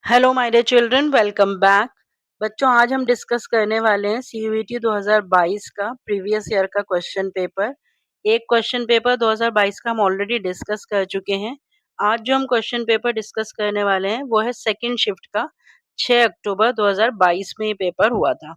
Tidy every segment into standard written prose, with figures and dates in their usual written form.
Hello my dear children, welcome back. बच्चों, आज हम डिस्कस करने वाले हैं सीयूईटी 2022 का प्रीवियस ईयर का क्वेश्चन पेपर। एक क्वेश्चन पेपर 2022 का हम ऑलरेडी डिस्कस कर चुके हैं। आज जो हम क्वेश्चन पेपर डिस्कस करने वाले हैं वो है सेकंड शिफ्ट का। 6 अक्टूबर 2022 में ये पेपर हुआ था।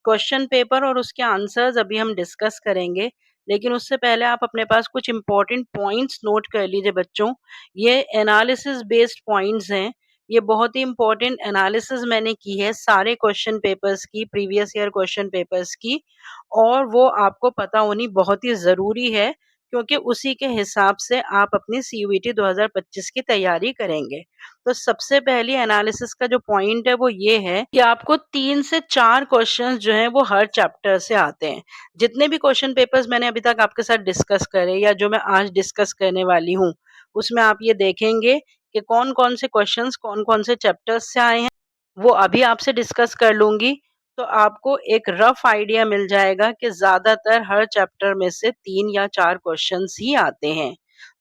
क्वेश्चन पेपर और उसके आंसर्स अभी हम डिस्कस करेंगे, लेकिन उससे पहले आप अपने पास कुछ इंपॉर्टेंट पॉइंट्स नोट कर लीजिए बच्चों। ये एनालिसिस बेस्ड पॉइंट्स हैं। ये बहुत ही इंपॉर्टेंट एनालिसिस मैंने की है सारे क्वेश्चन पेपर्स की, प्रीवियस ईयर क्वेश्चन पेपर्स की, और वो आपको पता होनी बहुत ही ज़रूरी है, क्योंकि उसी के हिसाब से आप अपनी सीयूईटी 2025 की तैयारी करेंगे। तो सबसे पहली एनालिसिस का जो पॉइंट है वो ये है कि आपको 3 से 4 क्वेश्चंस जो हैं वो हर चैप्टर से आते हैं। जितने भी क्वेश्चन पेपर्स मैंने अभी तक आपके साथ डिस्कस करे या जो मैं आज डिस्कस करने वाली हूँ, उसमें आप ये देखेंगे कि कौन-कौन से क्वेश्चंस कौन-कौन से चैप्टर्स से आए हैं। वो अभी आपसे डिस्कस कर लूँगी, तो आपको एक रफ आइडिया मिल जाएगा कि ज़्यादातर हर चैप्टर में से 3 या 4 क्वेश्चंस ही आते हैं।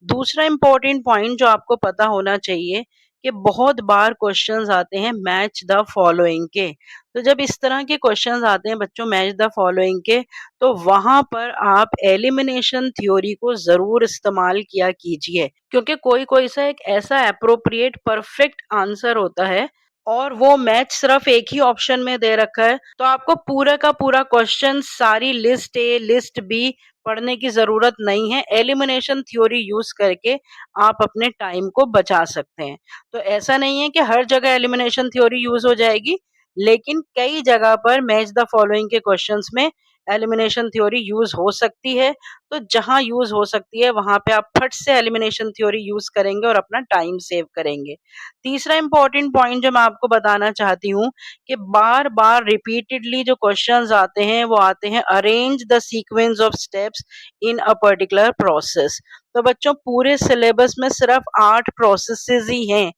दूसरा इम्पोर्टेंट पॉइंट जो आपको पता होना चाहिए कि बहुत बार क्वेश्चंस आते हैं मैच द फॉलोइंग के। तो जब इस तरह के क्वेश्चंस आते हैं बच्चों मैच द फॉलोइंग के, तो वहां पर आप एलिमिनेशन थ्योरी को जरूर इस्तेमाल किया कीजिए, क्योंकि कोई कोई सा एक ऐसा अप्रोप्रिएट परफेक्ट आंसर होता है और वो मैच सिर्फ एक ही ऑप्शन में दे रखा है, तो आपको पूरा का पूरा क्वेश्चन सारी लिस्ट ए लिस्ट बी पढ़ने की जरूरत नहीं है। एलिमिनेशन थ्योरी यूज करके आप अपने टाइम को बचा सकते हैं। तो ऐसा नहीं है कि हर जगह एलिमिनेशन थ्योरी यूज हो जाएगी, लेकिन कई जगह पर मैच द फॉलोइंग के क्वेश्चंस में एलिमिनेशन थ्योरी यूज हो सकती है। तो जहां यूज हो सकती है वहां पे आप फट से एलिमिनेशन थ्योरी यूज करेंगे और अपना टाइम सेव करेंगे। तीसरा इंपॉर्टेंट पॉइंट जो मैं आपको बताना चाहती हूँ कि बार बार रिपीटेडली जो क्वेश्चंस आते हैं वो आते हैं arrange the sequence of steps in a particular process. तो बच्चों पूरे सिलेबस में सिर्फ 8 प्रोसेसेस ही हैं: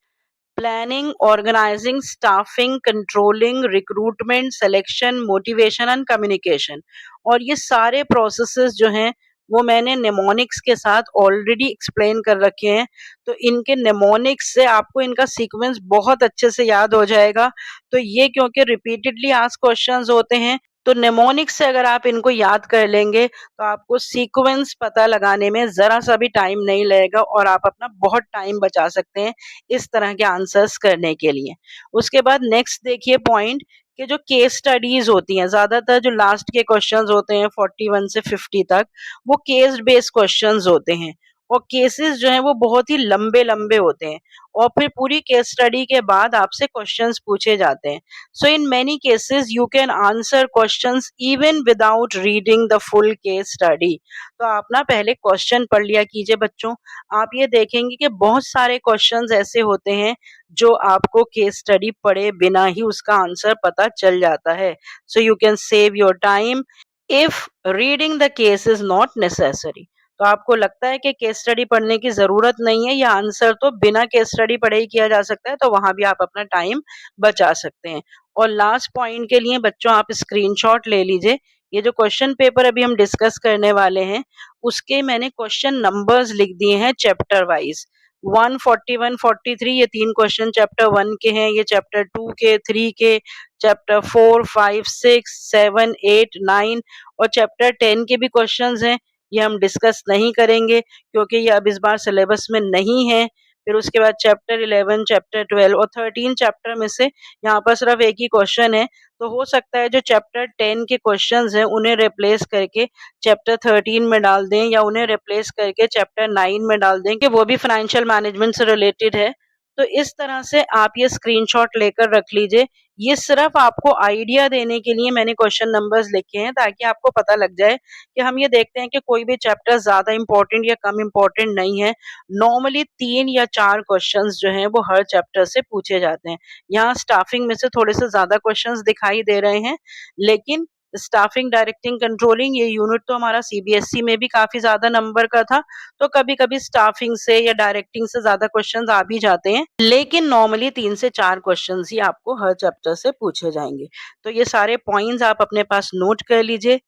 planning, organising, staffing, controlling, recruitment, selection, motivation and communication. और ये सारे प्रोसेसेस जो हैं वो मैंने निमोनिक्स के साथ ऑलरेडी एक्सप्लेन कर रखे हैं। तो इनके निमोनिक्स से आपको इनका सीक्वेंस बहुत अच्छे से याद हो जाएगा। तो ये क्योंकि रिपीटेडली आस्क क्वेश्चंस होते हैं, तो निमोनिक्स से अगर आप इनको याद कर लेंगे तो आपको सीक्वेंस पता लगाने में जरा सा भी टाइम नहीं लगेगा और आप अपना बहुत टाइम बचा सकते हैं इस तरह के आंसर्स करने के लिए। उसके बाद नेक्स्ट देखिए पॉइंट कि जो केस स्टडीज होती हैं, ज्यादातर जो लास्ट के क्वेश्चंस होते हैं 41 से 50 तक, वो केस बेस्ड क्वेश्चंस होते हैं और केसेस जो हैं वो बहुत ही लंबे लंबे होते हैं और फिर पूरी केस स्टडी के बाद आपसे क्वेश्चंस पूछे जाते हैं। So in many cases you can answer questions even without reading the full case study. तो आप ना पहले क्वेश्चन पढ़ लिया कीजिए बच्चों। आप ये देखेंगे कि बहुत सारे क्वेश्चंस ऐसे होते हैं जो आपको केस स्टडी पढ़े बिना ही उसका आंसर पता चल जाता है। So you can save your time if reading the case is not necessary. तो आपको लगता है कि केस स्टडी पढ़ने की जरूरत नहीं है या आंसर तो बिना केस स्टडी पढ़े ही किया जा सकता है, तो वहां भी आप अपना टाइम बचा सकते हैं। और लास्ट पॉइंट के लिए बच्चों आप स्क्रीनशॉट ले लीजिए। ये जो क्वेश्चन पेपर अभी हम डिस्कस करने वाले हैं उसके मैंने क्वेश्चन नंबर्स लिख दिए हैं चैप्टर वाइज। 141, 43 ये 3 क्वेश्चन चैप्टर 1 के हैं, ये चैप्टर 2 के, 3 के, चैप्टर 4, 5, 6, 7, 8, 9 और चैप्टर 10 के भी क्वेश्चंस हैं। ये हम डिस्कस नहीं करेंगे क्योंकि ये अब इस बार सिलेबस में नहीं है। फिर उसके बाद चैप्टर 11, चैप्टर 12 और 13 चैप्टर में से यहाँ पर सिर्फ एक ही क्वेश्चन है। तो हो सकता है जो चैप्टर 10 के क्वेश्चंस हैं उन्हें रिप्लेस करके चैप्टर 13 में डाल दें या उन्हें रिप्लेस करके चैप्टर 9 में डाल दें कि वो भी फाइनेंशियल मैनेजमेंट से रिलेटेड है। तो इस तरह से आप ये स्क्रीनशॉट लेकर रख लीजिए। ये सिर्फ आपको आइडिया देने के लिए मैंने क्वेश्चन नंबर्स लिखे हैं ताकि आपको पता लग जाए कि हम ये देखते हैं कि कोई भी चैप्टर ज्यादा इंपॉर्टेंट या कम इंपॉर्टेंट नहीं है। नॉर्मली 3 या 4 क्वेश्चंस जो हैं वो हर चैप्टर से पूछे जाते हैं। यहाँ स्टाफिंग में से थोड़े से ज्यादा क्वेश्चंस दिखाई दे रहे हैं, लेकिन स्टाफिंग, डायरेक्टिंग, कंट्रोलिंग ये यूनिट तो हमारा सीबीएसई में भी काफी ज्यादा नंबर का था। तो कभी कभी स्टाफिंग से या डायरेक्टिंग से ज्यादा क्वेश्चंस आ भी जाते हैं, लेकिन नॉर्मली 3 से 4 क्वेश्चंस ही आपको हर चैप्टर से पूछे जाएंगे। तो ये सारे पॉइंट्स आप अपने पास नोट कर लीजिए।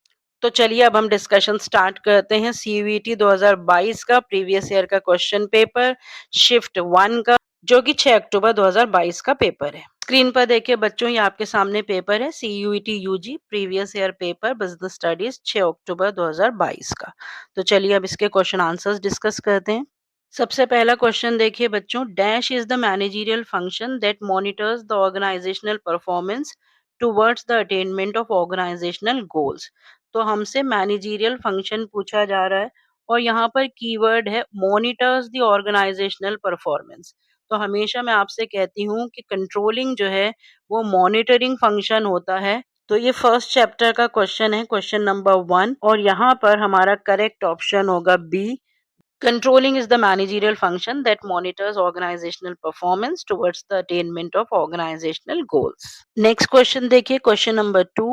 तो चलिए अब हम डिस्कशन स्टार्ट करते हैं सीयूईटी 2022 का प्रीवियस ईयर का क्वेश्चन पेपर शिफ्ट 1 का। जो कि 6 अक्टूबर 2022 का पेपर है। स्क्रीन पर देखिए बच्चों, ये आपके सामने पेपर है CUET UG previous year paper business studies 6 अक्टूबर 2022 का। तो चलिए अब इसके क्वेश्चन आंसर्स डिस्कस करते हैं। सबसे पहला क्वेश्चन देखिए बच्चों, dash is the managerial function that monitors the organisational performance towards the attainment of organisational goals. तो हमसे मैनेजरियल फंक्शन पूछा जा रहा है और यहाँ पर कीवर्ड है मॉनिटर्स द ऑर्गेनाइजेशनल परफॉर्मेंस। तो हमेशा मैं आपसे कहती हूँ कि कंट्रोलिंग जो है वो मॉनिटरिंग फंक्शन होता है। तो ये फर्स्ट चैप्टर का क्वेश्चन है, क्वेश्चन नंबर 1, और यहाँ पर हमारा करेक्ट ऑप्शन होगा B. Controlling is the managerial function that monitors organizational performance towards the attainment of organizational goals. Next question देखिए, question number 2.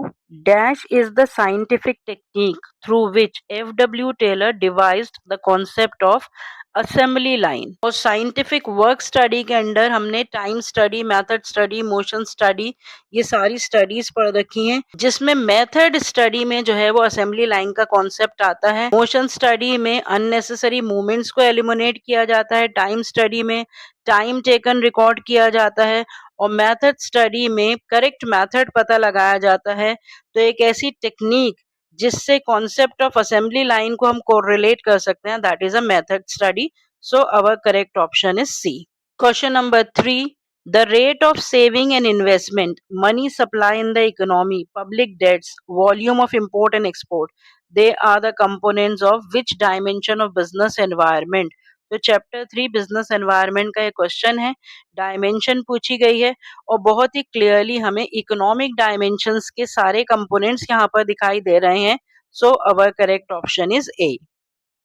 Dash is the scientific technique through which F.W. Taylor devised the concept of assembly line. और scientific work study के under हमने time study, method study, motion study, ये सारी studies पढ़ रखी हैं, जिसमें मेथड स्टडी में जो है वो असेंबली लाइन का कॉन्सेप्ट आता है। मोशन स्टडी में अननेसेसरी मूवमेंट्स को एलिमिनेट किया जाता है। टाइम स्टडी में टाइम टेकन रिकॉर्ड किया जाता है और मेथड स्टडी में करेक्ट मेथड पता लगाया जाता है। तो एक ऐसी टेक्निक जिससे कॉन्सेप्ट ऑफ असेंबली लाइन को हम कोरिलेट कर सकते हैं, that is a method study. So our correct option is C. Question number 3. The rate of saving and investment, money supply in the economy, public debts, volume of import and export, they are the components of which dimension of business environment? तो chapter 3 business environment का ये question है। Dimension पूछी गई है और बहुत ही क्लियरली हमें इकोनॉमिक डायमेंशंस के सारे कंपोनेंट्स यहाँ पर दिखाई दे रहे हैं। So our correct option is A.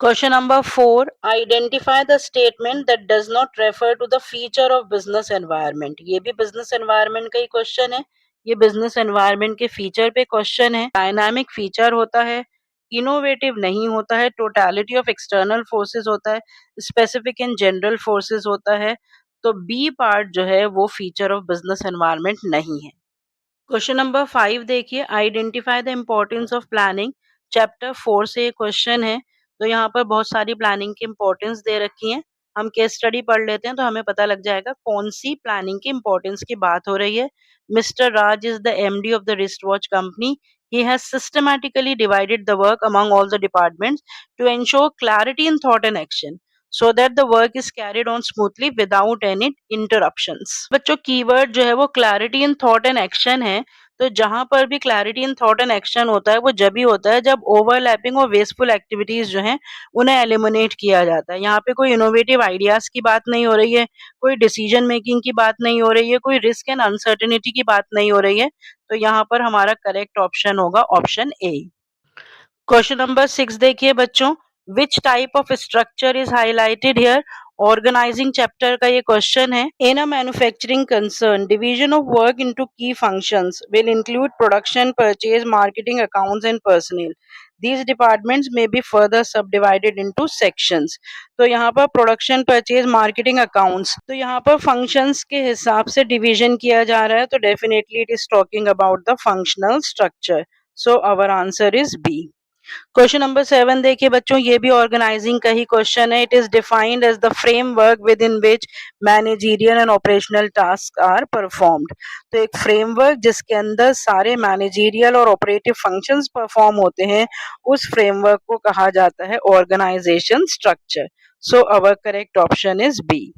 Question number 4. Identify the statement that does not refer to the feature of business environment. ये भी business environment का ही question है। ये business environment के feature पे question है। Dynamic feature होता है, innovative नहीं होता है, totality of external forces होता है, specific and general forces होता है। तो B part जो है वो feature of business environment नहीं है। क्वेश्चन नंबर 5 देखिए, identify the importance of planning. Chapter 4 से क्वेश्चन है। तो यहाँ पर बहुत सारी प्लानिंग की इम्पोर्टेंस दे रखी है। हम केस स्टडी पढ़ लेते हैं तो हमें पता लग जाएगा कौन सी प्लानिंग की इम्पोर्टेंस की बात हो रही है। Mister Raj is the MD of the wrist watch company. He has systematically divided the work among all the departments to ensure clarity in thought and action, so that the work is carried on smoothly without any interruptions. बच्चों keyword जो है वो clarity in thought and action है। तो जहां पर भी clarity in thought and action होता है वो जब ही होता है जब ओवरलैपिंग और वेस्टफुल एक्टिविटीज जो हैं उन्हें एलिमिनेट किया जाता है। यहाँ पे कोई इनोवेटिव आइडियाज की बात नहीं हो रही है, कोई डिसीजन मेकिंग की बात नहीं हो रही है, कोई रिस्क एंड अनसर्टेनिटी की बात नहीं हो रही है। तो यहाँ पर हमारा करेक्ट ऑप्शन होगा ऑप्शन ए। क्वेश्चन नंबर 6 देखिए बच्चों, which type of structure is highlighted here. Organizing chapter का ये क्वेश्चन है। In a manufacturing concern, division of work into key functions will include production, purchase, marketing, accounts and personnel. These departments may be further subdivided into sections. तो यहाँ पर production, purchase, marketing, accounts, तो यहाँ पर functions के हिसाब से division किया जा रहा है। तो definitely it is talking about the functional structure. So our answer is B. Question number 7 देखिए बच्चों, ये भी ऑर्गेनाइजिंग का ही क्वेश्चन है। It is defined as the framework within which managerial and operational task are performed. तो एक framework जिसके अंदर सारे मैनेजरियल और ऑपरेटिव फंक्शंस परफॉर्म होते हैं, उस फ्रेमवर्क को कहा जाता है organisation structure. So our correct option is B.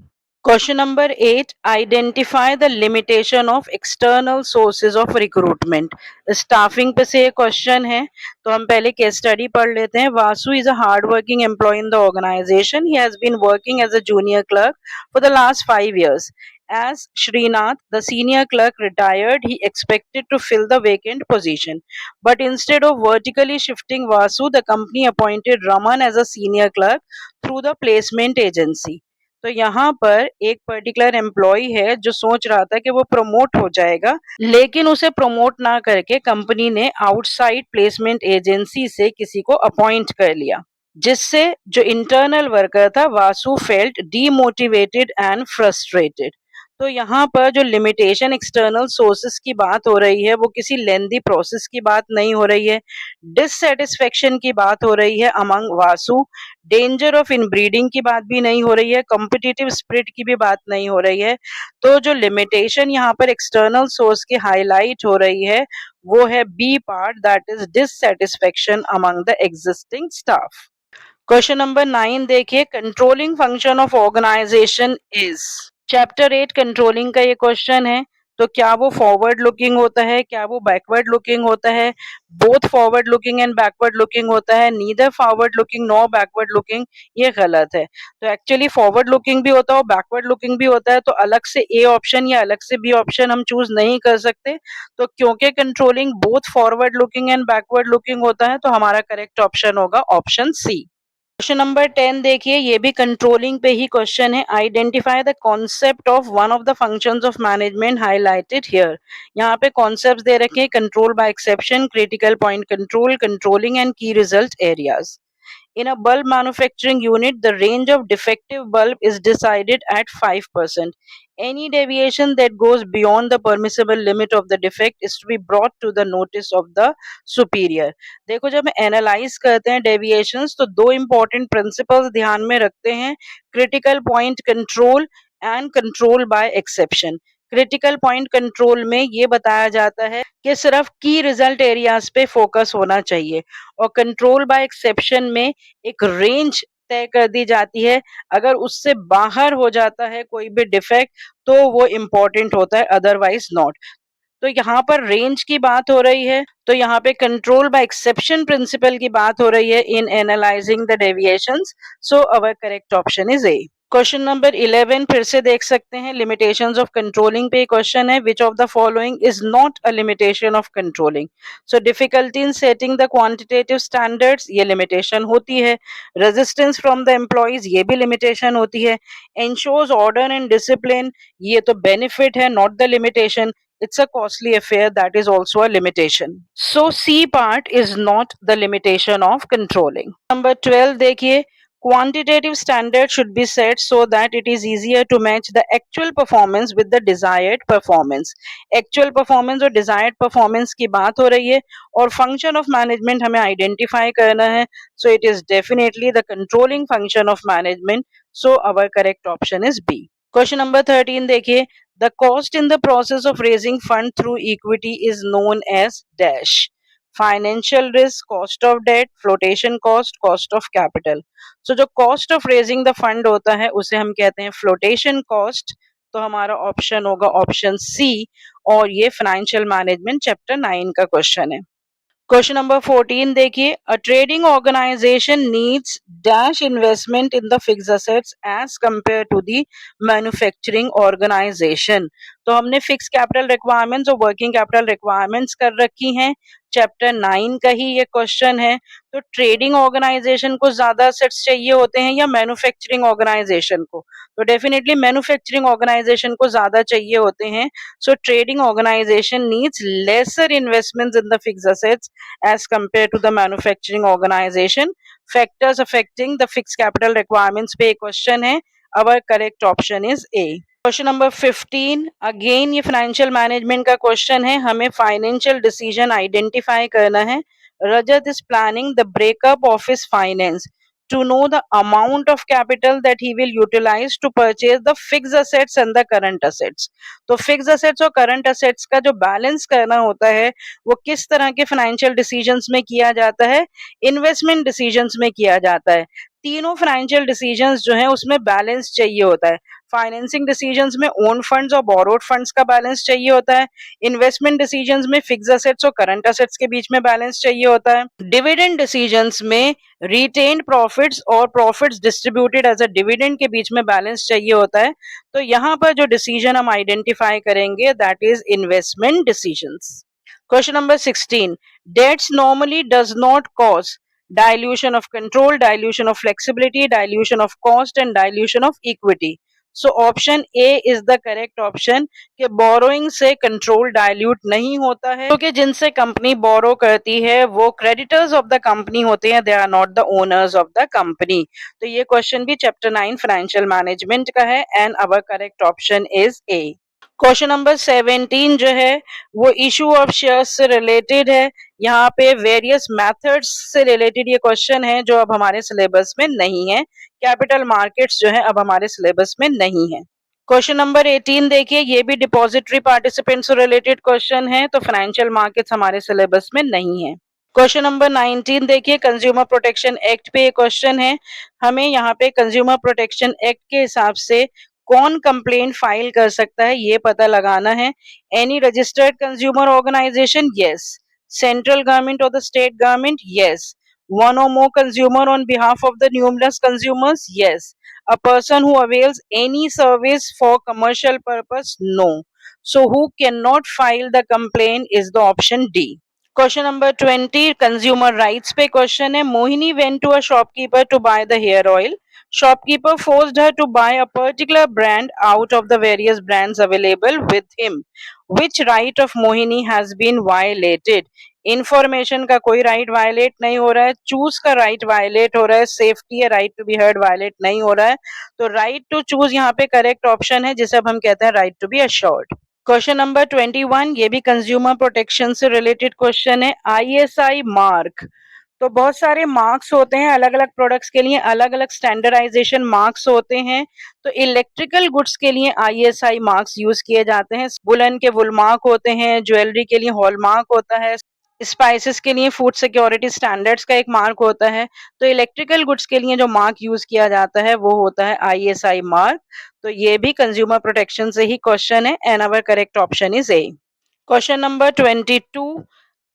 Question number 8. Identify the limitation of external sources of recruitment. Staffing पे से क्वेश्चन है। तो हम पहले केस स्टडी पढ़ लेते हैं। Vasu is a hard working employ in the organisation. He has been working as a junior clerk for the last 5 years. As Srinath, the senior clerk, retired, he expected to fill the vacant position. But instead of vertically shifting Vasu, the company appointed Raman as a senior clerk through the placement agency. तो यहाँ पर एक particular employ है जो सोच रहा था कि वो प्रमोट हो जाएगा, लेकिन उसे प्रमोट ना करके कंपनी ने आउटसाइड प्लेसमेंट एजेंसी से किसी को अपॉइंट कर लिया, जिससे जो इंटरनल वर्कर था Vasu felt demotivated and frustrated. तो यहाँ पर जो लिमिटेशन एक्सटर्नल सोर्सेस की बात हो रही है वो किसी लेंदी प्रोसेस की बात नहीं हो रही है, डिससेटिस्फेक्शन की बात हो रही है among Vasu, danger of inbreeding की बात भी नहीं हो रही है, कॉम्पिटिटिव स्पिरिट की भी बात नहीं हो रही है। तो जो लिमिटेशन यहाँ पर एक्सटर्नल सोर्स की हाईलाइट हो रही है वो है B part, that is dissatisfaction among the existing staff. Question number 9 देखिए, controlling function of organisation is. Chapter 8 controlling का ये क्वेश्चन है। तो क्या वो फॉरवर्ड लुकिंग होता है, क्या वो बैकवर्ड लुकिंग होता है? Both forward looking and backward looking होता है, neither forward looking nor backward looking, ये गलत है। तो एक्चुअली फॉरवर्ड लुकिंग भी होता है और बैकवर्ड लुकिंग भी होता है, तो अलग से ए ऑप्शन या अलग से बी ऑप्शन हम चूज नहीं कर सकते। तो क्योंकि controlling both forward looking and backward looking होता है, तो हमारा करेक्ट ऑप्शन होगा ऑप्शन सी। क्वेश्चन नंबर 10 देखिए, ये भी कंट्रोलिंग पे ही क्वेश्चन है। Identify the concept of one of the functions of management highlighted here. यहाँ पे कॉन्सेप्ट्स दे रखे हैं, control by exception, critical point control, controlling and key result areas. In a bulb manufacturing unit, the range of defective bulb is decided at 5%. Any deviation that goes beyond the permissible limit of the defect is to be brought to the notice of the superior. देखो, जब हम analyse करते हैं deviations तो दो important principles ध्यान में रखते हैं, critical point control and control by exception. Critical point control में ये बताया जाता है कि सिर्फ की रिजल्ट एरियाज पे फोकस होना चाहिए, और कंट्रोल बाय एक्सेप्शन में एक रेंज तय कर दी जाती है, अगर उससे बाहर हो जाता है कोई भी डिफेक्ट तो वो इम्पोर्टेंट होता है, अदरवाइज नॉट। तो यहाँ पर रेंज की बात हो रही है, तो यहाँ पे कंट्रोल बाय एक्सेप्शन प्रिंसिपल की बात हो रही है इन analysing the deviations. So our correct option is A. Question number 11 फिर से देख सकते हैं, लिमिटेशंस ऑफ कंट्रोलिंग पे क्वेश्चन है, which of the following is not a limitation of controlling. So difficulty in setting the quantitative standards, ये limitation होती है। रेजिस्टेंस फ्रॉम द एम्प्लॉइज, ये भी लिमिटेशन होती है। एंश्योर्स ऑर्डर एंड डिसिप्लिन, ये तो बेनिफिट है, not the limitation. It's a costly affair, that is also a limitation. So C part is not the limitation of controlling. Number 12 देखिए, quantitative standard should be set so that it is easier to match the actual performance with the desired performance. Actual performance और desired performance की बात हो रही है, और function of management हमें identify करना है, so it is definitely the controlling function of management. So our correct option is B. Question number 13 देखिए, the cost in the process of raising fund through equity is known as dash. Financial risk, cost of debt, flotation cost, cost of capital. So जो cost of raising the fund होता है उसे हम कहते हैं flotation cost. तो हमारा option होगा ऑप्शन सी, और ये फाइनेंशियल मैनेजमेंट चैप्टर 9 का क्वेश्चन है। क्वेश्चन नंबर 14 देखिए, a trading organisation needs dash investment in the fixed assets as compare to the manufacturing organisation. तो हमने फिक्स कैपिटल रिक्वायरमेंट्स और वर्किंग कैपिटल रिक्वायरमेंट्स कर रखी हैं, चैप्टर 9 का ही ये क्वेश्चन है। तो ट्रेडिंग ऑर्गेनाइजेशन को ज्यादा असेट्स चाहिए होते हैं या मैन्युफैक्चरिंग ऑर्गेनाइजेशन को? तो डेफिनेटली मैन्युफैक्चरिंग ऑर्गेनाइजेशन को ज्यादा चाहिए होते हैं। So trading organisation needs lesser investments in the fixed assets as compared to the manufacturing organization. Factors affecting the fixed capital requirements पे क्वेश्चन है, our correct option is A. Question number 15 again ये financial management का question है, हमें financial decision identify करना है। Rajat is planning the breakup of his finance to know the amount of capital that he will utilize to purchase the fixed assets and the current assets. तो fixed assets और current assets का जो balance करना होता है वो किस तरह के फाइनेंशियल डिसीजंस में किया जाता है? इन्वेस्टमेंट डिसीजंस में किया जाता है। तीनों फाइनेंशियल डिसीजंस जो है उसमें बैलेंस चाहिए होता है। फाइनेंसिंग डिसीजंस में ओन फंड्स और बोरोड फंड्स का बैलेंस चाहिए होता है। इन्वेस्टमेंट डिसीजंस में फिक्स्ड असेट्स और करंट असेट्स के बीच में बैलेंस चाहिए होता है। डिविडेंड डिसीजंस में रिटेन्ड प्रॉफिट्स और profits distributed as a dividend के बीच में बैलेंस चाहिए होता है। तो यहाँ पर जो डिसीजन हम आइडेंटिफाई करेंगे that is investment decisions. Question number 16. Debts normally does not cause dilution of control, dilution of flexibility, dilution of cost and dilution of equity. So option A is the correct option कि borrowing से control dilute नहीं होता है, क्योंकि जिनसे company बोरो करती है वो क्रेडिटर्स ऑफ द कंपनी होते हैं, they are not the owners of the company. तो ये क्वेश्चन भी चैप्टर 9 फाइनेंशियल मैनेजमेंट का है and our correct option is A. Question number 17 जो है वो इशू ऑफ शेयर्स से रिलेटेड है। यहाँ पे वेरियस मेथड्स से रिलेटेड ये क्वेश्चन है जो अब हमारे सिलेबस में नहीं है। कैपिटल मार्केट्स जो है अब हमारे सिलेबस में नहीं है। क्वेश्चन नंबर 18 देखिए, ये भी डिपॉजिटरी पार्टिसिपेंट से रिलेटेड क्वेश्चन है, तो फाइनेंशियल मार्केट्स हमारे सिलेबस में नहीं है। क्वेश्चन नंबर 19 देखिए, कंज्यूमर प्रोटेक्शन एक्ट पे क्वेश्चन है। हमें यहाँ पे कंज्यूमर प्रोटेक्शन एक्ट के हिसाब से कौन कंप्लेंट फाइल कर सकता है ये पता लगाना है। Any registered consumer organization, yes. Central government और the state government, yes. One or more consumer on behalf of the numerous consumers, yes. A person who avails any service for commercial purpose, no. So who cannot file the complaint is the option D. Question number 20, consumer rights पे question है। Mohini went to a shopkeeper to buy the hair oil. Shopkeeper forced her to buy a particular brand out of the various brands available with him. Which right of Mohini has been violated? Information का कोई right violate नहीं हो रहा है, choose का right violate हो रहा है, सेफ्टी या right to be heard violate नहीं हो रहा है। तो राइट टू चूज यहाँ पे करेक्ट ऑप्शन है, जिसे अब हम कहते हैं right to be assured. Question number 21, ये भी कंज्यूमर प्रोटेक्शन से रिलेटेड क्वेश्चन है। आईएसआई मार्क, तो बहुत सारे मार्क्स होते हैं अलग अलग प्रोडक्ट्स के लिए, अलग अलग स्टैंडर्डाइजेशन मार्क्स होते हैं। तो इलेक्ट्रिकल गुड्स के लिए आईएसआई मार्क्स यूज किए जाते हैं। वुलन के वुल मार्क होते हैं, ज्वेलरी के लिए हॉल मार्क होता है, स्पाइसेस के लिए फूड सिक्योरिटी स्टैंडर्ड्स का एक मार्क होता है। तो इलेक्ट्रिकल गुड्स के लिए जो मार्क यूज किया जाता है वो होता है आईएसआई मार्क। तो ये भी कंज्यूमर प्रोटेक्शन से ही क्वेश्चन है and our correct option is A. Question number 22,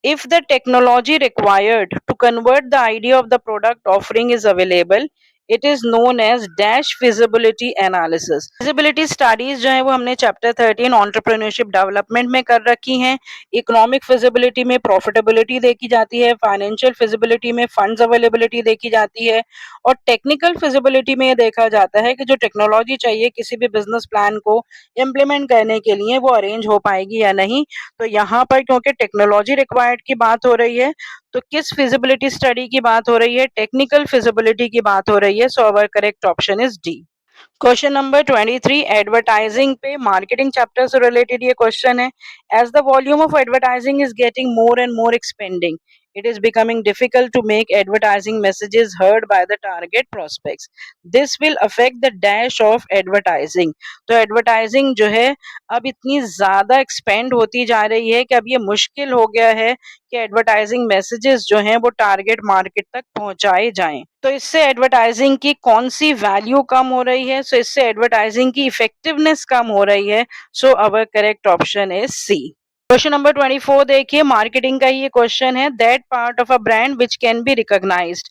if the technology required to convert the idea of the product offering is available, it is known as dash feasibility analysis. Feasibility studies जो है वो हमने chapter 13 entrepreneurship development में कर रखी हैं। Economic feasibility में profitability देखी जाती है, फाइनेंशियल फिजिबिलिटी में फंड्स अवेलेबिलिटी देखी जाती है, और टेक्निकल फिजिबिलिटी में ये देखा जाता है कि जो टेक्नोलॉजी चाहिए किसी भी बिजनेस प्लान को इम्प्लीमेंट करने के लिए वो अरेंज हो पाएगी या नहीं। तो यहाँ पर क्योंकि टेक्नोलॉजी रिक्वायर्ड की बात हो रही है, तो किस फिजिबिलिटी स्टडी की बात हो रही है? टेक्निकल फिजिबिलिटी की बात हो रही है। So our correct option is D. Question number 23, advertising पे मार्केटिंग चैप्टर से रिलेटेड ये क्वेश्चन है। As the volume of advertising is getting more and more expending, it is becoming difficult to make advertising messages heard by the target prospects. This will affect the dash of advertising. तो advertising जो है अब इतनी ज्यादा expand होती जा रही है कि अब ये मुश्किल हो गया है कि एडवर्टाइजिंग मैसेजेस जो हैं वो टारगेट मार्केट तक पहुंचाए जाएं। तो इससे एडवर्टाइजिंग की कौन सी वैल्यू कम हो रही है? सो इससे एडवर्टाइजिंग की इफेक्टिवनेस कम हो रही है। So our correct option is C. Question number 24 देखिए, मार्केटिंग का ये क्वेश्चन है। That part of a brand which can be recognized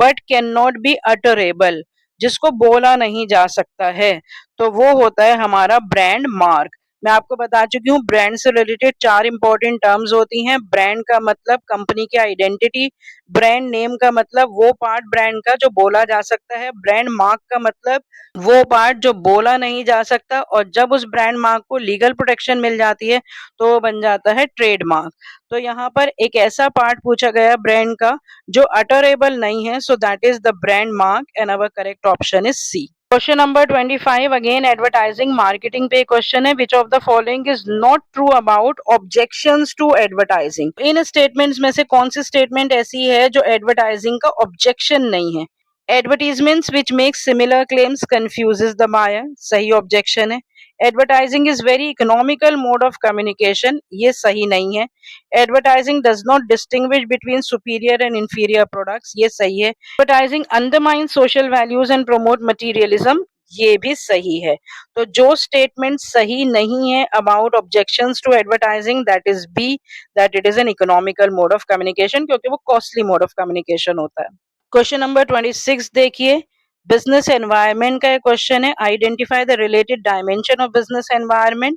but can not be utterable, जिसको बोला नहीं जा सकता है, तो वो होता है हमारा ब्रांड मार्क। मैं आपको बता चुकी हूँ ब्रांड से रिलेटेड 4 इंपॉर्टेंट टर्म्स होती हैं। ब्रांड का मतलब कंपनी की आइडेंटिटी, ब्रांड नेम का मतलब वो पार्ट ब्रांड का जो बोला जा सकता है, ब्रांड मार्क का मतलब वो पार्ट जो बोला नहीं जा सकता, और जब उस ब्रांड मार्क को लीगल प्रोटेक्शन मिल जाती है तो वो बन जाता है ट्रेडमार्क। तो यहाँ पर एक ऐसा पार्ट पूछा गया ब्रांड का जो अटरेबल नहीं है, so that is the brand mark and our correct option is C. Question number 25, again advertising marketing पे क्वेश्चन है। Which of the following is not true about objections to advertising? इन statements में से कौन सी statement ऐसी है जो advertising का ऑब्जेक्शन नहीं है? Advertisements which make similar claims confuses the buyer, सही ऑब्जेक्शन है। Advertising is very economical mode of communication, ये सही नहीं है। Advertising does not distinguish between superior and inferior products, ये सही है। Advertising undermine social values and promote materialism, ये भी सही है। तो जो स्टेटमेंट सही नहीं है about objections to advertising, that is B, that it is an economical mode of communication, क्योंकि वो कॉस्टली मोड ऑफ कम्युनिकेशन होता है। क्वेश्चन नंबर 26 देखिए, बिजनेस एनवायरनमेंट का क्वेश्चन है। Identify the related dimension of business environment.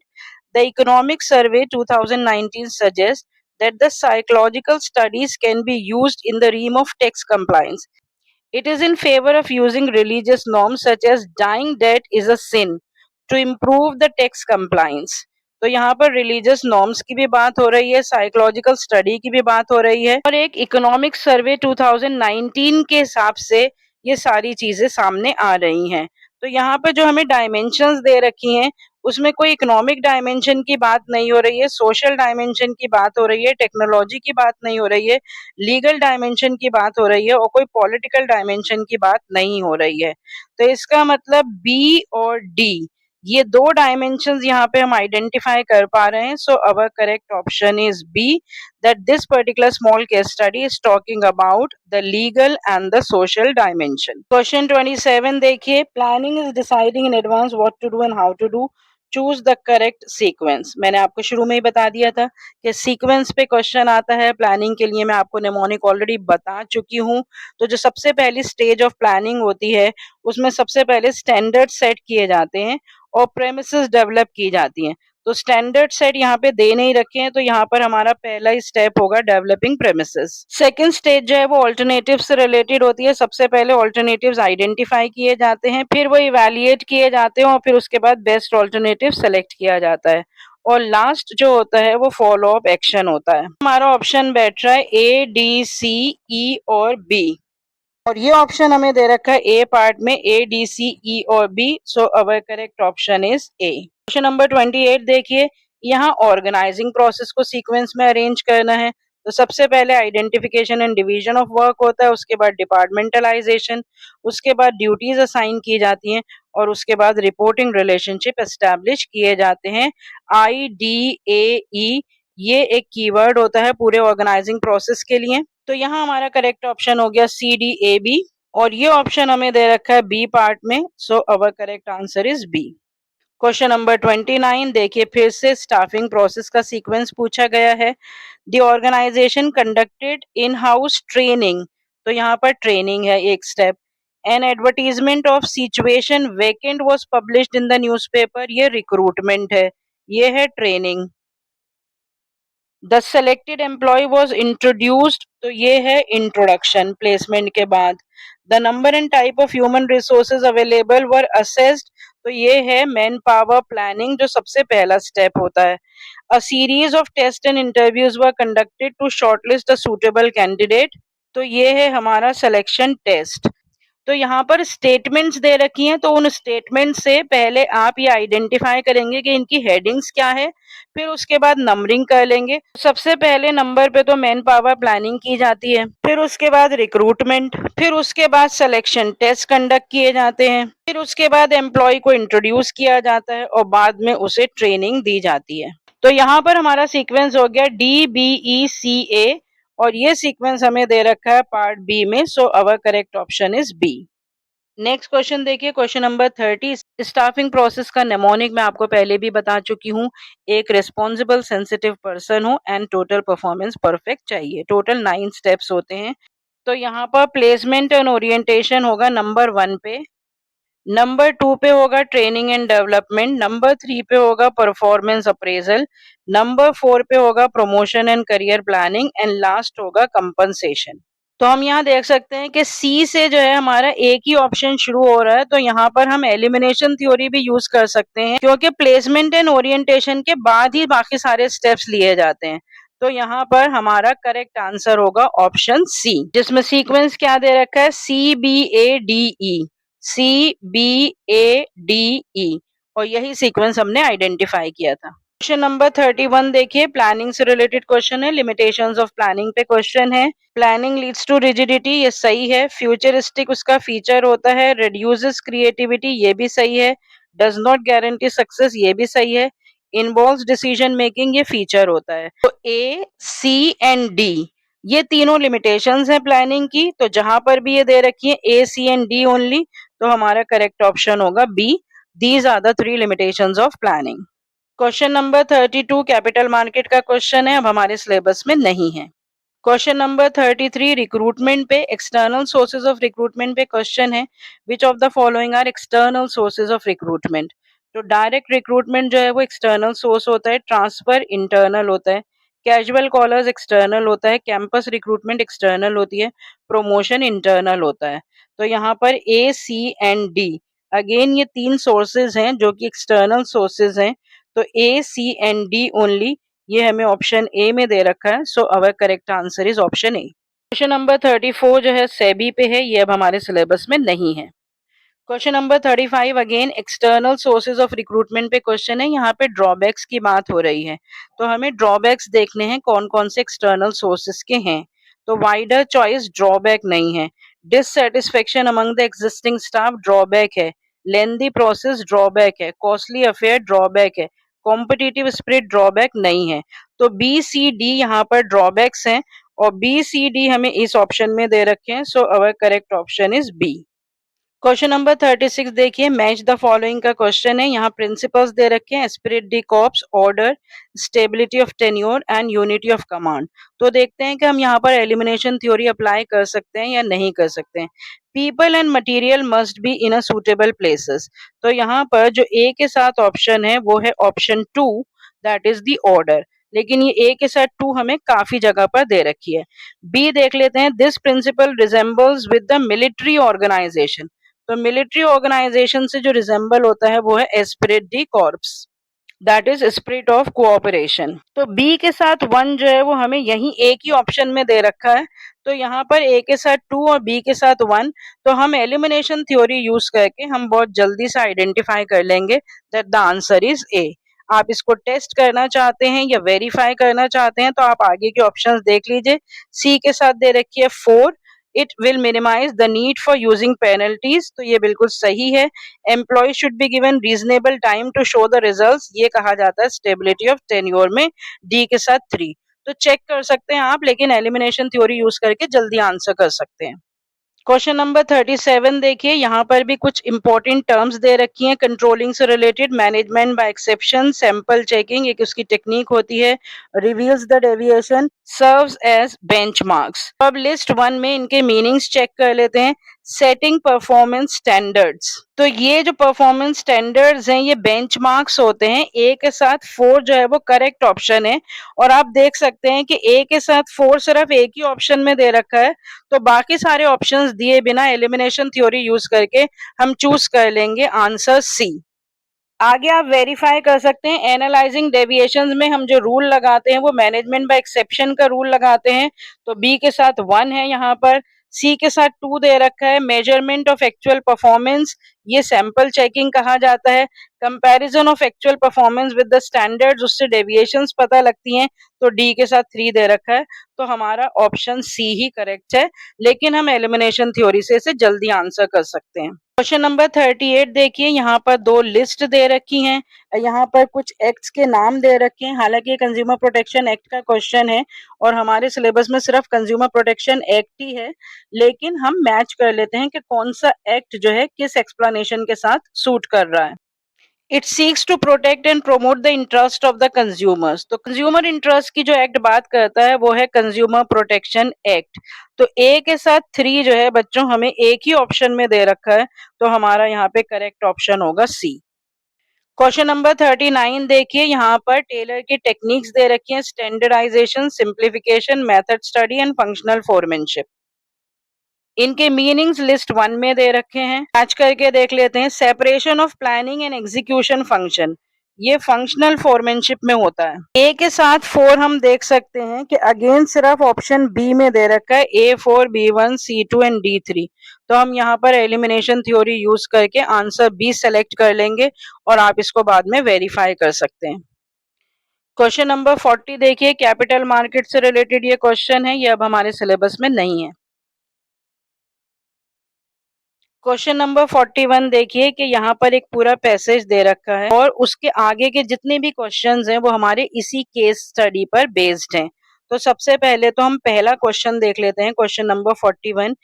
The economic survey 2019 suggests that the psychological studies can be used in the realm of tax compliance. It is in favor of using religious norms such as dying dead is a sin. To improve the tax compliance. तो यहाँ पर religious norms की भी बात हो रही है, psychological study की भी बात हो रही है और एक इकोनॉमिक सर्वे 2019 के हिसाब से ये सारी चीजें सामने आ रही हैं। तो यहाँ पर जो हमें डायमेंशंस दे रखी हैं उसमें कोई इकोनॉमिक डायमेंशन की बात नहीं हो रही है, सोशल डायमेंशन की बात हो रही है, टेक्नोलॉजी की बात नहीं हो रही है, लीगल डायमेंशन की बात हो रही है और कोई पॉलिटिकल डायमेंशन की बात नहीं हो रही है। तो इसका मतलब बी और डी ये दो डायमेंशंस यहाँ पे हम आइडेंटिफाई कर पा रहे हैं। So our correct option is B, that this particular small case study is talking about the legal and the social dimension. Question 27 देखिए, planning is deciding in advance what to do and how to do. Choose the correct sequence. मैंने आपको शुरू में ही बता दिया था कि sequence पे क्वेश्चन आता है। प्लानिंग के लिए मैं आपको नेमोनिक ऑलरेडी बता चुकी हूँ। तो जो सबसे पहली स्टेज ऑफ प्लानिंग होती है उसमें सबसे पहले स्टैंडर्ड सेट किए जाते हैं और प्रेमिसेस डेवलप की जाती हैं। तो स्टैंडर्ड सेट यहाँ पे दे नहीं रखे हैं, तो यहाँ पर हमारा पहला ही स्टेप होगा डेवलपिंग प्रेमिसेस। सेकंड स्टेज जो है वो ऑल्टरनेटिव से रिलेटेड होती है। सबसे पहले ऑल्टरनेटिव्स आइडेंटिफाई किए जाते हैं, फिर वो इवैल्यूएट किए जाते हैं और फिर उसके बाद बेस्ट ऑल्टरनेटिव सेलेक्ट किया जाता है और लास्ट जो होता है वो फॉलो अप एक्शन होता है। हमारा ऑप्शन बैठ रहा है ए, डी, सी, ई और बी और ये ऑप्शन हमें दे रखा है ए पार्ट में ए, डी, सी, ई और B. So our correct option is A. Question number 28 देखिए, यहाँ ऑर्गेनाइजिंग प्रोसेस को सीक्वेंस में अरेंज करना है। तो सबसे पहले identification and division of work होता है, उसके बाद डिपार्टमेंटलाइजेशन, उसके बाद ड्यूटीज असाइन की जाती हैं और उसके बाद रिपोर्टिंग रिलेशनशिप एस्टैब्लिश किए जाते हैं। IDAE ये एक कीवर्ड होता है पूरे ऑर्गेनाइजिंग प्रोसेस के लिए। तो यहाँ हमारा करेक्ट ऑप्शन हो गया CDAB और ये ऑप्शन हमें दे रखा है बी पार्ट में। So our correct answer is B. Question number 29 देखिए, फिर से स्टाफिंग प्रोसेस का सीक्वेंस पूछा गया है। The organisation conducted in house training, तो यहाँ पर ट्रेनिंग है एक step. An advertisement of situation vacant was published in the newspaper, ये रिक्रूटमेंट है, ये है training. The selected employee was introduced, तो ये है इंट्रोडक्शन प्लेसमेंट के बाद। The number and type of human resources available were assessed, तो ये है मैन पावर प्लानिंग जो सबसे पहला स्टेप होता है। A series of test and interviews were conducted to shortlist a suitable candidate, तो ये है हमारा सिलेक्शन टेस्ट। तो यहाँ पर स्टेटमेंट्स दे रखी हैं, तो उन स्टेटमेंट से पहले आप ये आइडेंटिफाई करेंगे कि इनकी हेडिंग्स क्या है, फिर उसके बाद नंबरिंग कर लेंगे। सबसे पहले नंबर पे तो मैन पावर प्लानिंग की जाती है, फिर उसके बाद रिक्रूटमेंट, फिर उसके बाद सिलेक्शन टेस्ट कंडक्ट किए जाते हैं, फिर उसके बाद एम्प्लॉय को इंट्रोड्यूस किया जाता है और बाद में उसे ट्रेनिंग दी जाती है। तो यहाँ पर हमारा सीक्वेंस हो गया DBECA और ये सीक्वेंस हमें दे रखा है पार्ट बी में। So our correct option is B. Next question देखिए, क्वेश्चन नंबर 30। स्टाफिंग प्रोसेस का नेमोनिक मैं आपको पहले भी बता चुकी हूँ, एक रिस्पॉन्सिबल सेंसिटिव पर्सन हो एंड टोटल परफॉर्मेंस परफेक्ट चाहिए। टोटल 9 स्टेप्स होते हैं। तो यहाँ पर प्लेसमेंट एंड ओरिएंटेशन होगा नंबर 1 पे, नंबर 2 पे होगा ट्रेनिंग एंड डेवलपमेंट, नंबर 3 पे होगा परफॉर्मेंस अप्रेजल, नंबर 4 पे होगा promotion and career planning and last होगा कंपनसेशन। तो हम यहाँ देख सकते हैं कि सी से जो है हमारा एक ही ऑप्शन शुरू हो रहा है, तो यहाँ पर हम एलिमिनेशन थ्योरी भी यूज कर सकते हैं क्योंकि प्लेसमेंट एंड ओरिएंटेशन के बाद ही बाकी सारे स्टेप्स लिए जाते हैं। तो यहाँ पर हमारा करेक्ट आंसर होगा ऑप्शन सी, जिसमें सीक्वेंस क्या दे रखा है CBADE, CBADE और यही सीक्वेंस हमने आइडेंटिफाई किया था। क्वेश्चन नंबर 31 देखिए, प्लानिंग से रिलेटेड क्वेश्चन है, लिमिटेशंस ऑफ प्लानिंग पे क्वेश्चन है। प्लानिंग लीड्स टू रिजिडिटी, ये सही है। फ्यूचरिस्टिक उसका फीचर होता है। रिड्यूसेस क्रिएटिविटी, ये भी सही है। डज नॉट गारंटी सक्सेस, ये भी सही है। इन्वॉल्व्स डिसीजन मेकिंग, ये फीचर होता है। तो ए, सी एंड डी ये तीनों लिमिटेशंस हैं प्लानिंग की। तो जहां पर भी ये दे रखी है A, C and D only, तो हमारा करेक्ट ऑप्शन होगा B. These are the 3 limitations of planning. Question number 32 capital market का क्वेश्चन है, अब हमारे सिलेबस में नहीं है। क्वेश्चन नंबर 33 रिक्रूटमेंट पे, एक्सटर्नल सोर्सेज ऑफ रिक्रूटमेंट पे क्वेश्चन है। Which of the following are external sources of recruitment. तो डायरेक्ट रिक्रूटमेंट जो है वो एक्सटर्नल सोर्स होता है, ट्रांसफर इंटरनल होता है, कैजुअल कॉलर्स एक्सटर्नल होता है, कैंपस रिक्रूटमेंट एक्सटर्नल होती है, प्रमोशन इंटरनल होता है। तो यहाँ पर ए, सी एंड डी अगेन ये 3 सोर्सेज हैं जो कि एक्सटर्नल सोर्सेज हैं, तो A, C and D only, ये हमें ऑप्शन ए में दे रखा है, so our correct answer is option A. Question number 34 जो है सेबी पे है, ये अब हमारे सिलेबस में नहीं है। Question number 35 again external sources of recruitment पे क्वेश्चन है, यहाँ पे ड्रॉबैक्स की बात हो रही है, तो हमें ड्रॉबैक्स देखने हैं कौन कौन से एक्सटर्नल सोर्सेज के हैं। तो वाइडर चॉइस ड्रॉबैक नहीं है, dissatisfaction among the existing staff drawback है, लेंदी प्रोसेस ड्रॉबैक है, कॉस्टली अफेयर ड्रॉबैक है, कॉम्पिटिटिव स्पिरिट ड्रॉबैक नहीं है। तो बी सी डी यहाँ पर ड्रॉबैक्स हैं और बी सी डी हमें इस ऑप्शन में दे रखे हैं, so our correct option is B. Question number 36 देखिए, मैच द फॉलोइंग का क्वेश्चन है, यहाँ प्रिंसिपल्स दे रखे हैं, spirit de corps, order, stability of tenure and unity of command. तो देखते हैं कि हम यहाँ पर एलिमिनेशन थ्योरी अप्लाई कर सकते हैं या नहीं कर सकते हैं। People and material must be in a suitable places, तो यहाँ पर जो ए के साथ ऑप्शन है वो है option 2, that is the order, लेकिन ये ए के साथ 2 हमें काफी जगह पर दे रखी है। बी देख लेते हैं, this principle resembles with the military organisation, तो मिलिट्री ऑर्गेनाइजेशन से जो रिजेंबल होता है वो है esprit de corps, that is spirit of cooperation. तो बी के साथ 1 जो है वो हमें यही एक ही ऑप्शन में दे रखा है, तो यहाँ पर ए के साथ 2 और बी के साथ 1, तो हम एलिमिनेशन थ्योरी यूज करके हम बहुत जल्दी से आइडेंटिफाई कर लेंगे that the answer is a. आप इसको टेस्ट करना चाहते हैं या वेरीफाई करना चाहते हैं तो आप आगे के ऑप्शंस देख लीजिए। सी के साथ दे रखी है 4, it will minimise the need for using penalties, तो ये बिल्कुल सही है। Employee should be given reasonable time to show the results, ये कहा जाता है स्टेबिलिटी ऑफ टेन्योर में, डी के साथ 3। तो चेक कर सकते हैं आप, लेकिन एलिमिनेशन थ्योरी यूज करके जल्दी आंसर कर सकते हैं। क्वेश्चन नंबर 37 देखिए, यहाँ पर भी कुछ इंपॉर्टेंट टर्म्स दे रखी हैं कंट्रोलिंग से related, management by exception, sample checking एक उसकी टेक्निक होती है, reveals the deviation, serves as benchmarks. अब लिस्ट 1 में इनके मीनिंग्स चेक कर लेते हैं। सेटिंग परफॉर्मेंस स्टैंडर्ड्स, तो ये जो परफॉर्मेंस स्टैंडर्ड्स हैं ये बेंचमार्क्स होते हैं। ए के साथ 4 जो है वो करेक्ट ऑप्शन है, और आप देख सकते हैं कि ए के साथ 4 सिर्फ एक ही ऑप्शन में दे रखा है, तो बाकी सारे ऑप्शंस दिए बिना एलिमिनेशन थ्योरी यूज करके हम चूज कर लेंगे आंसर सी। आगे आप वेरीफाई कर सकते हैं, एनालाइजिंग डेविएशंस में हम जो रूल लगाते हैं वो मैनेजमेंट बाय एक्सेप्शन का रूल लगाते हैं, तो बी के साथ 1 है यहाँ पर, सी के साथ 2 दे रखा है, मेजरमेंट ऑफ एक्चुअल परफॉर्मेंस, ये सैंपल चेकिंग कहा जाता है, comparison of actual performance with the standards, उससे डेविएशंस पता लगती हैं, तो डी के साथ 3 दे रखा है, तो हमारा ऑप्शन सी ही करेक्ट है, लेकिन हम एलिमिनेशन थ्योरी से इसे जल्दी आंसर कर सकते हैं। क्वेश्चन नंबर 38 देखिए, यहाँ पर 2 लिस्ट दे रखी हैं, यहाँ पर कुछ एक्ट्स के नाम दे रखे हैं, हालांकि ये कंज्यूमर प्रोटेक्शन एक्ट का क्वेश्चन है और हमारे सिलेबस में सिर्फ कंज्यूमर प्रोटेक्शन एक्ट ही है, लेकिन हम मैच कर लेते हैं कि कौन सा एक्ट जो है किस एक्सप्लेनेशन के साथ सूट कर रहा है। It seeks to protect and promote the interest of the consumers, तो कंज्यूमर इंटरेस्ट की जो एक्ट बात करता है वो है कंज्यूमर प्रोटेक्शन एक्ट। तो ए के साथ 3 जो है बच्चों हमें एक ही ऑप्शन में दे रखा है, तो हमारा यहाँ पे करेक्ट ऑप्शन होगा सी। क्वेश्चन नंबर 39 देखिए, यहाँ पर टेलर की टेक्निक्स दे रखी हैं, standardisation, simplification, method study and functional foremanship. इनके मीनिंग्स लिस्ट 1 में दे रखे हैं, मैच करके देख लेते हैं। Separation of planning and execution function, ये फंक्शनल फोरमैनशिप में होता है। ए के साथ 4 हम देख सकते हैं कि अगेन सिर्फ ऑप्शन बी में दे रखा है, A4, B1, C2 and D3, तो हम यहाँ पर एलिमिनेशन थ्योरी यूज करके आंसर बी सेलेक्ट कर लेंगे और आप इसको बाद में वेरीफाई कर सकते हैं। क्वेश्चन नंबर 40 देखिए, कैपिटल मार्केट से रिलेटेड ये क्वेश्चन है, ये अब हमारे सिलेबस में नहीं है। क्वेश्चन नंबर 41 देखिए कि यहाँ पर एक पूरा पैसेज दे रखा है और उसके आगे के जितने भी क्वेश्चंस हैं वो हमारे इसी केस स्टडी पर बेस्ड हैं। तो सबसे पहले तो हम पहला क्वेश्चन देख लेते हैं, question number 41,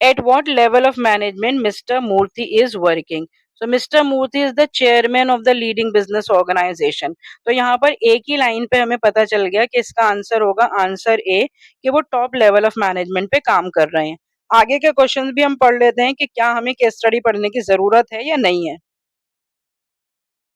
at what level of management mister Murthy is working. So mister Murthy is the chairman of the leading business organisation. तो यहाँ पर एक ही लाइन पे हमें पता चल गया कि इसका आंसर होगा आंसर ए, कि वो टॉप लेवल ऑफ मैनेजमेंट पे काम कर रहे हैं। आगे के क्वेश्चंस भी हम पढ़ लेते हैं कि क्या हमें केस स्टडी पढ़ने की जरूरत है या नहीं है।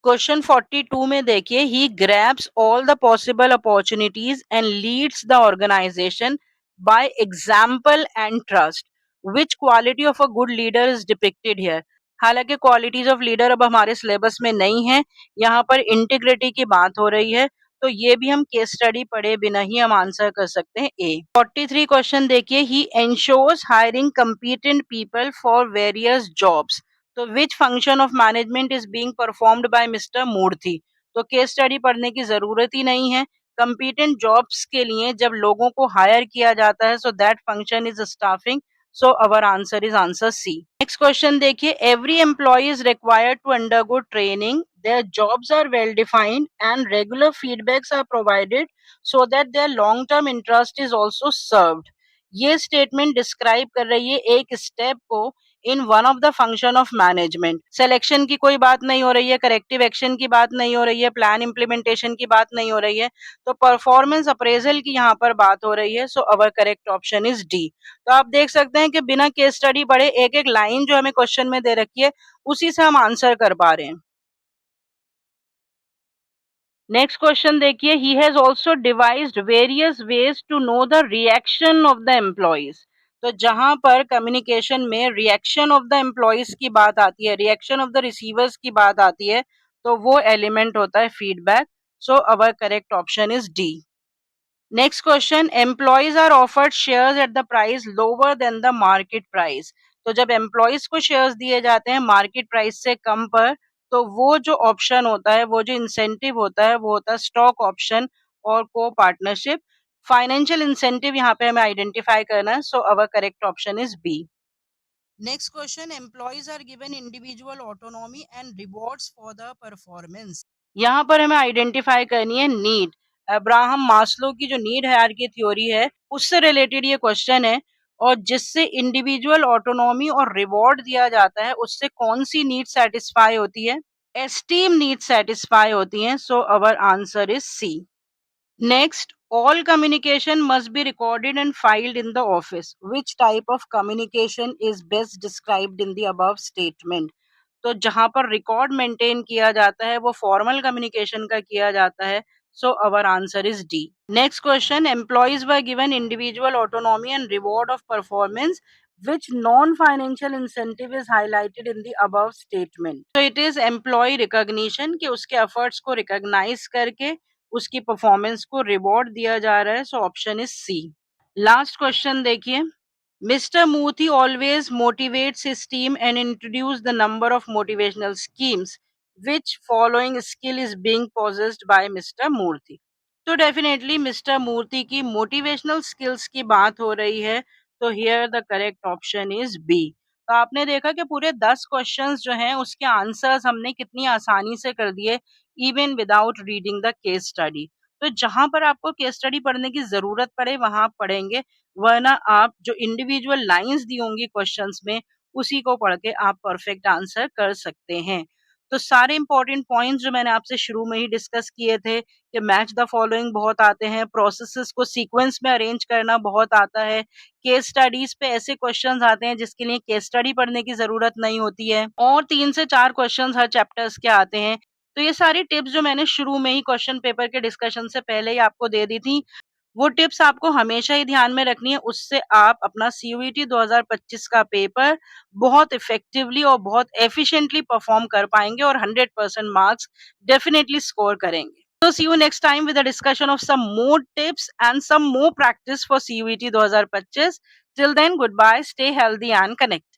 क्वेश्चन 42 में देखिए, he grabs all the possible opportunities and leads the organisation by example and trust, which quality of a good leader is depicted here. हालांकि क्वालिटीज ऑफ लीडर अब हमारे सिलेबस में नहीं है, यहाँ पर इंटीग्रिटी की बात हो रही है, तो ये भी हम केस स्टडी पढ़े बिना ही हम आंसर कर सकते हैं ए। 43 क्वेश्चन देखिए, he ensures hiring competent people for various jobs, तो which function of management is being performed by mister Murthy. तो केस स्टडी पढ़ने की जरूरत ही नहीं है, कंपीटेंट जॉब्स के लिए जब लोगों को हायर किया जाता है, so that function is staffing, so our answer is answer C. Next question देखिए, every employee is required to undergo training, their jobs are well defined and regular feedbacks are provided so that their long term interest is also served। ये statement describe कर रही है एक step को in one of the function of management. Selection की कोई बात नहीं हो रही है, करेक्टिव एक्शन की बात नहीं हो रही है, प्लान इंप्लीमेंटेशन की बात नहीं हो रही है, तो परफॉर्मेंस अप्रेजल की यहाँ पर बात हो रही है, so our correct option is D. तो आप देख सकते हैं कि बिना केस स्टडी पढ़े एक एक लाइन जो हमें क्वेश्चन में दे रखी है उसी से हम आंसर कर पा रहे हैं। नेक्स्ट क्वेश्चन देखिए, he has also devised various ways to know the reaction of the employees. तो जहां पर कम्युनिकेशन में रिएक्शन ऑफ द एम्प्लॉइज की बात आती है, रिएक्शन ऑफ द रिसीवर्स की बात आती है, तो वो एलिमेंट होता है feedback, so our correct option is D. Next question, employees are offered shares at the price lower than the market price. तो जब एम्प्लॉइज को शेयर्स दिए जाते हैं मार्केट प्राइस से कम पर, तो वो जो ऑप्शन होता है, वो जो इंसेंटिव होता है, वो होता है स्टॉक ऑप्शन और को पार्टनरशिप। फाइनेंशियल इंसेंटिव यहाँ पे हमें आइडेंटिफाई करना है, so our correct option is B. Next question, employees are given individual autonomy and rewards for the performance. यहाँ पर हमें आइडेंटिफाई करनी है नीड। अब्राहम मास्लो की जो नीड हायरार्की थ्योरी है उससे रिलेटेड ये क्वेश्चन है, और जिससे इंडिविजुअल ऑटोनॉमी और रिवॉर्ड दिया जाता है उससे कौन सी नीड सेटिस्फाई होती है, एस्टीम नीड सेटिस्फाई होती है, so our answer is C. Next, all communication must be recorded and filed in the office. Which type of communication is best described in the above statement? तो जहां पर record maintain किया जाता है वो formal communication का किया जाता है, so our answer is D. Next question, employees were given individual autonomy and reward of performance, which non-financial incentive is highlighted in the above statement? So it is employee recognition, कि उसके efforts को recognize करके उसकी performance को reward दिया जा रहा है, so option is C. Last question देखिए, Mr. Muthi always motivates his team and introduce the number of motivational schemes. Which following skill is being possessed by Mr. Murthy? तो definitely mister Murthy की motivational skills की बात हो रही है, तो here the correct option is B. तो आपने देखा कि पूरे 10 क्वेश्चंस जो हैं उसके आंसर्स हमने कितनी आसानी से कर दिए, even without reading the case study. तो जहां पर आपको केस स्टडी पढ़ने की जरूरत पड़े वहां आप पढ़ेंगे, वरना आप जो इंडिविजुअल लाइंस दी होंगी क्वेश्चंस में उसी को पढ़ के आप परफेक्ट आंसर कर सकते हैं। तो सारे इंपॉर्टेंट पॉइंट्स जो मैंने आपसे शुरू में ही डिस्कस किए थे कि मैच द फॉलोइंग बहुत आते हैं, प्रोसेसेस को सीक्वेंस में अरेंज करना बहुत आता है, केस स्टडीज पे ऐसे क्वेश्चंस आते हैं जिसके लिए केस स्टडी पढ़ने की जरूरत नहीं होती है, और 3 से 4 क्वेश्चंस हर चैप्टर्स के आते हैं। तो ये सारी टिप्स जो मैंने शुरू में ही क्वेश्चन पेपर के डिस्कशन से पहले ही आपको दे दी थी, वो टिप्स आपको हमेशा ही ध्यान में रखनी है, उससे आप अपना सीयूईटी 2025 का पेपर बहुत इफेक्टिवली और बहुत एफिशिएंटली परफॉर्म कर पाएंगे और 100% मार्क्स डेफिनेटली स्कोर करेंगे। So see you next time with a discussion of some more tips and some more practice for CUET 2025. Till then, goodbye, stay healthy and connected.